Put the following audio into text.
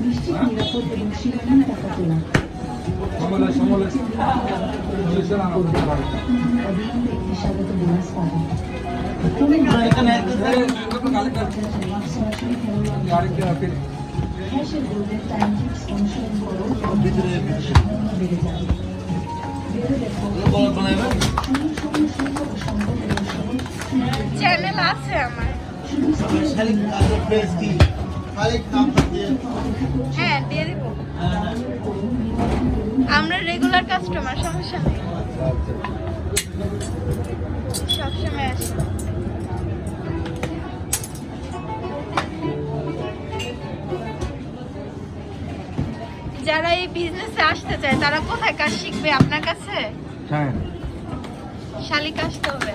নিশ্চিত নিরাপদ এবং সীমাহীন টাকা তোলা অবিলম্বে একটি স্বাগত বোনাস পাবেন। হ্যাশের গোল্ডেন টাইম টিপস অনুসরণ করো বেড়ে যাবে। ভেবে দেখো চ্যানেল আছে আমার, হ্যাঁ দিয়ে দিব। আমরা রেগুলার কাস্টমার, সমস্যা নেই, সবসময় আসি। যারা এই বিজনেসে আসতে চায় তারা কোথায় কাজ শিখবে? আপনার কাছে হ্যাঁ, শালিক আসতে হবে।